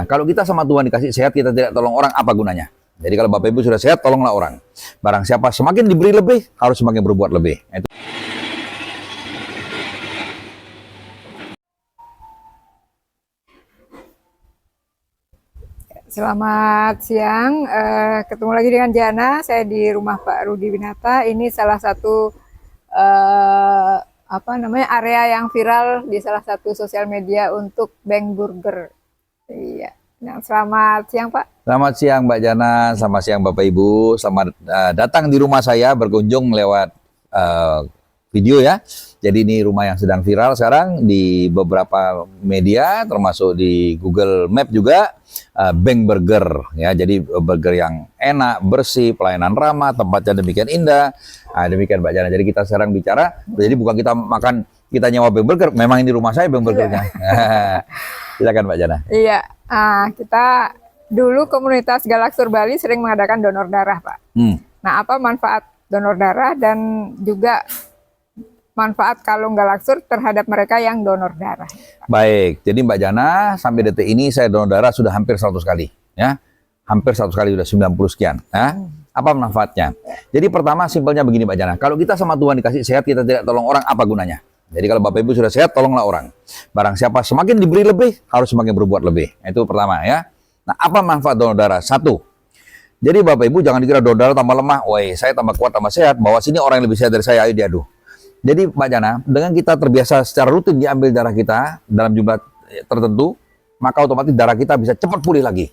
Nah, kalau kita sama Tuhan dikasih sehat, kita tidak tolong orang, apa gunanya? Jadi kalau Bapak Ibu sudah sehat, tolonglah orang. Barang siapa semakin diberi lebih, harus semakin berbuat lebih. Itu. Selamat siang, ketemu lagi dengan Jana. Saya di rumah Pak Rudi Winata. Ini salah satu area yang viral di salah satu sosial media untuk Bank Burger. Iya. Nah, selamat siang Pak. Selamat siang Mbak Jana, selamat siang Bapak Ibu. Selamat datang di rumah saya, berkunjung lewat video ya. Jadi ini rumah yang sedang viral sekarang di beberapa media, termasuk di Google Map juga, Bank Burger ya. Jadi burger yang enak, bersih, pelayanan ramah, tempatnya demikian indah. Nah, demikian Mbak Jana. Jadi kita sekarang bicara, jadi bukan kita makan, kita nyewa Bank Burger, memang ini rumah saya Bank Burgernya. Silakan Mbak Jana. Iya, kita dulu komunitas Galaksur Bali sering mengadakan donor darah Pak. Nah, apa manfaat donor darah dan juga manfaat kalung Galaksur terhadap mereka yang donor darah? Baik, jadi Mbak Jana, sampai detik ini saya donor darah sudah hampir 100 kali. Ya, hampir 100 kali, sudah 90 sekian. Ya. Apa manfaatnya? Jadi pertama simpelnya begini Mbak Jana, kalau kita sama Tuhan dikasih sehat, kita tidak tolong orang, apa gunanya? Jadi kalau Bapak Ibu sudah sehat, tolonglah orang. Barang siapa semakin diberi lebih, harus semakin berbuat lebih. Itu pertama ya. Nah, apa manfaat donor darah? Satu, jadi Bapak Ibu jangan dikira donor darah tambah lemah, woi saya tambah kuat, tambah sehat, bahwa sini orang yang lebih sehat dari saya, ayo diadu. Jadi Mbak Jana, dengan kita terbiasa secara rutin diambil darah kita dalam jumlah tertentu, maka otomatis darah kita bisa cepat pulih lagi.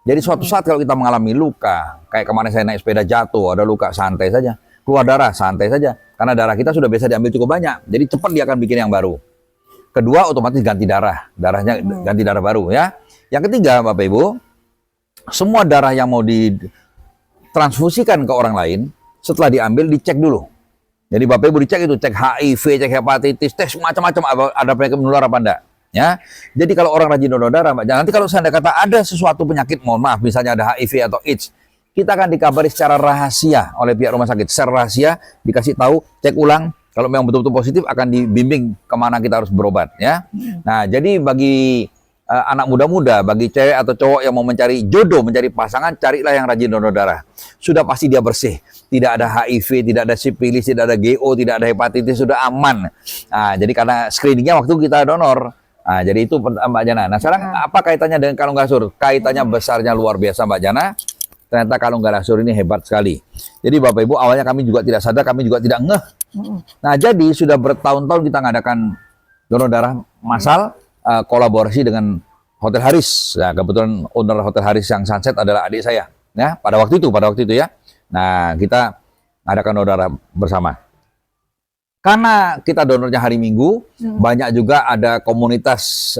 Jadi suatu saat kalau kita mengalami luka, kayak kemarin saya naik sepeda jatuh, ada luka, santai saja. Keluar darah, santai saja. Karena darah kita sudah biasa diambil cukup banyak. Jadi cepat dia akan bikin yang baru. Kedua, otomatis ganti darah. Darahnya ganti darah baru ya. Yang ketiga, Bapak Ibu, semua darah yang mau ditransfusikan ke orang lain, setelah diambil, dicek dulu. Jadi Bapak Ibu dicek itu, cek HIV, cek hepatitis, tes macam-macam, ada penyakit menular apa enggak. Ya, jadi kalau orang rajin donor darah, Mbak, nanti kalau saya kata ada sesuatu penyakit, mohon maaf, misalnya ada HIV atau AIDS, kita akan dikabari secara rahasia oleh pihak rumah sakit. Secara rahasia dikasih tahu, cek ulang. Kalau memang betul-betul positif akan dibimbing kemana kita harus berobat. Ya. Nah, jadi bagi anak muda-muda, bagi cewek atau cowok yang mau mencari jodoh, mencari pasangan, carilah yang rajin donor darah. Sudah pasti dia bersih. Tidak ada HIV, tidak ada sipilis, tidak ada GO, tidak ada hepatitis, sudah aman. Nah, jadi karena screeningnya waktu kita donor. Nah, jadi itu Mbak Jana. Nah, sekarang apa kaitannya dengan kalung Galaksur? Kaitannya besarnya luar biasa Mbak Jana. Ternyata kalung Galaksur ini hebat sekali. Jadi Bapak Ibu, awalnya kami juga tidak sadar, kami juga tidak ngeh. Nah, jadi sudah bertahun-tahun kita ngadakan donor darah massal, kolaborasi dengan Hotel Haris. Nah, kebetulan owner Hotel Haris yang Sunset adalah adik saya. Ya, pada waktu itu ya. Nah, kita ngadakan donor darah bersama. Karena kita donornya hari Minggu, banyak juga ada komunitas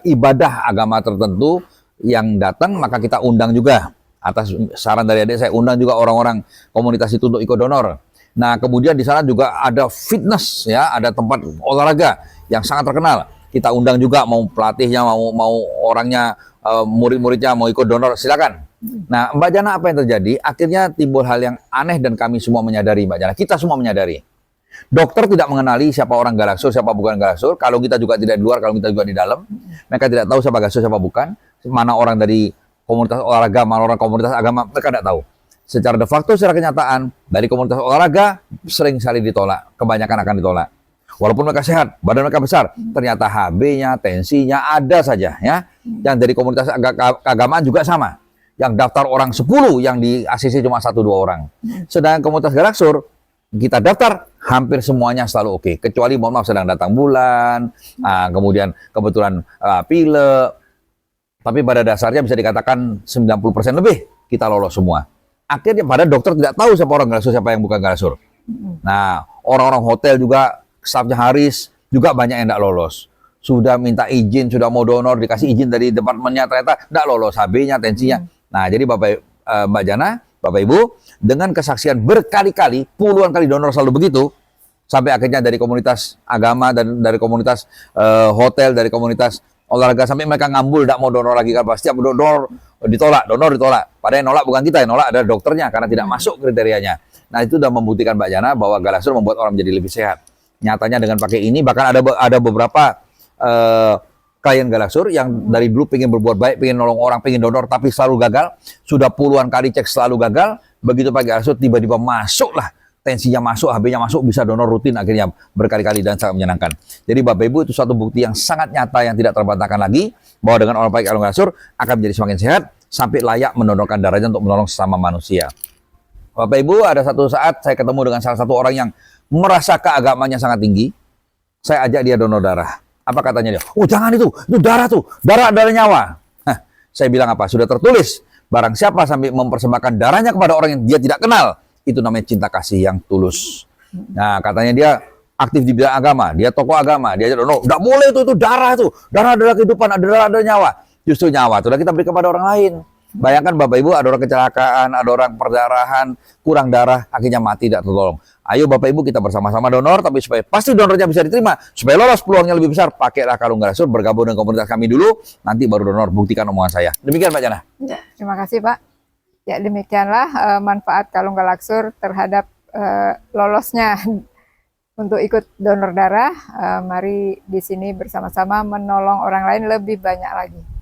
ibadah agama tertentu yang datang, maka kita undang juga. Atas saran dari adik saya, undang juga orang-orang komunitas itu untuk ikut donor. Nah, kemudian di sana juga ada fitness, ya, ada tempat olahraga yang sangat terkenal. Kita undang juga, mau pelatihnya, mau orangnya, murid-muridnya mau ikut donor, silakan. Nah, Mbak Jana, apa yang terjadi? Akhirnya timbul hal yang aneh dan kami semua menyadari, Mbak Jana. Kita semua menyadari. Dokter tidak mengenali siapa orang Galaksur, siapa bukan Galaksur. Kalau kita juga tidak di luar, kalau kita juga di dalam. Mereka tidak tahu siapa Galaksur, siapa bukan. Mana orang dari komunitas olahraga, mana orang komunitas agama, mereka tidak tahu. Secara de facto, secara kenyataan, dari komunitas olahraga sering sekali ditolak. Kebanyakan akan ditolak. Walaupun mereka sehat, badan mereka besar, ternyata HB-nya, tensinya ada saja. Ya. Yang dari komunitas keagamaan juga sama. Yang daftar orang 10, yang di ACC cuma 1-2 orang. Sedangkan komunitas Galaksur, kita daftar, hampir semuanya selalu oke. Kecuali mohon maaf sedang datang bulan, kemudian kebetulan pilek. Tapi pada dasarnya bisa dikatakan 90% lebih kita lolos semua. Akhirnya pada dokter tidak tahu siapa orang Galaksur, siapa yang bukan Galaksur. Nah, orang-orang hotel juga, stafnya Haris, juga banyak yang tidak lolos. Sudah minta izin, sudah mau donor, dikasih izin dari departemennya, ternyata tidak lolos HB-nya, tensinya. Nah, jadi Mbak Jana, Bapak Ibu, dengan kesaksian berkali-kali, puluhan kali donor selalu begitu, sampai akhirnya dari komunitas agama, dan dari komunitas hotel, dari komunitas olahraga, sampai mereka ngambul, tidak mau donor lagi, karena setiap donor ditolak. Padahal yang nolak bukan kita, yang nolak adalah dokternya, karena tidak masuk kriterianya. Nah, itu sudah membuktikan Mbak Jana bahwa Galaksur membuat orang menjadi lebih sehat. Nyatanya dengan pakai ini, bahkan ada beberapa klien Galaksur yang dari dulu pengen berbuat baik, pengen nolong orang, pengen donor, tapi selalu gagal. Sudah puluhan kali cek selalu gagal. Begitu Pak Galaksur tiba-tiba masuklah, tensinya masuk, HB-nya masuk, bisa donor rutin akhirnya berkali-kali dan sangat menyenangkan. Jadi Bapak Ibu itu suatu bukti yang sangat nyata yang tidak terbantahkan lagi bahwa dengan orang baik Alun Galaksur akan menjadi semakin sehat sampai layak mendonorkan darahnya untuk menolong sesama manusia. Bapak Ibu, ada satu saat saya ketemu dengan salah satu orang yang merasa keagamannya sangat tinggi. Saya ajak dia donor darah. Apa katanya dia? Oh jangan itu darah tuh, darah adalah nyawa. Hah, saya bilang apa? Sudah tertulis, barang siapa sampai mempersembahkan darahnya kepada orang yang dia tidak kenal, itu namanya cinta kasih yang tulus. Nah katanya dia aktif di bidang agama, dia tokoh agama, dia ajak donor. Nggak boleh itu darah adalah kehidupan, darah adalah nyawa. Justru nyawa sudah kita beri kepada orang lain. Bayangkan Bapak Ibu, ada orang kecelakaan, ada orang perdarahan, kurang darah, akhirnya mati tidak tertolong. Ayo Bapak Ibu kita bersama-sama donor, tapi supaya pasti donornya bisa diterima, supaya lolos peluangnya lebih besar, pakailah kalung Galaksur, bergabung dengan komunitas kami dulu, nanti baru donor, buktikan omongan saya. Demikian Mbak Jana. Ya, terima kasih Pak. Ya demikianlah manfaat kalung Galaksur terhadap lolosnya untuk ikut donor darah. Mari di sini bersama-sama menolong orang lain lebih banyak lagi.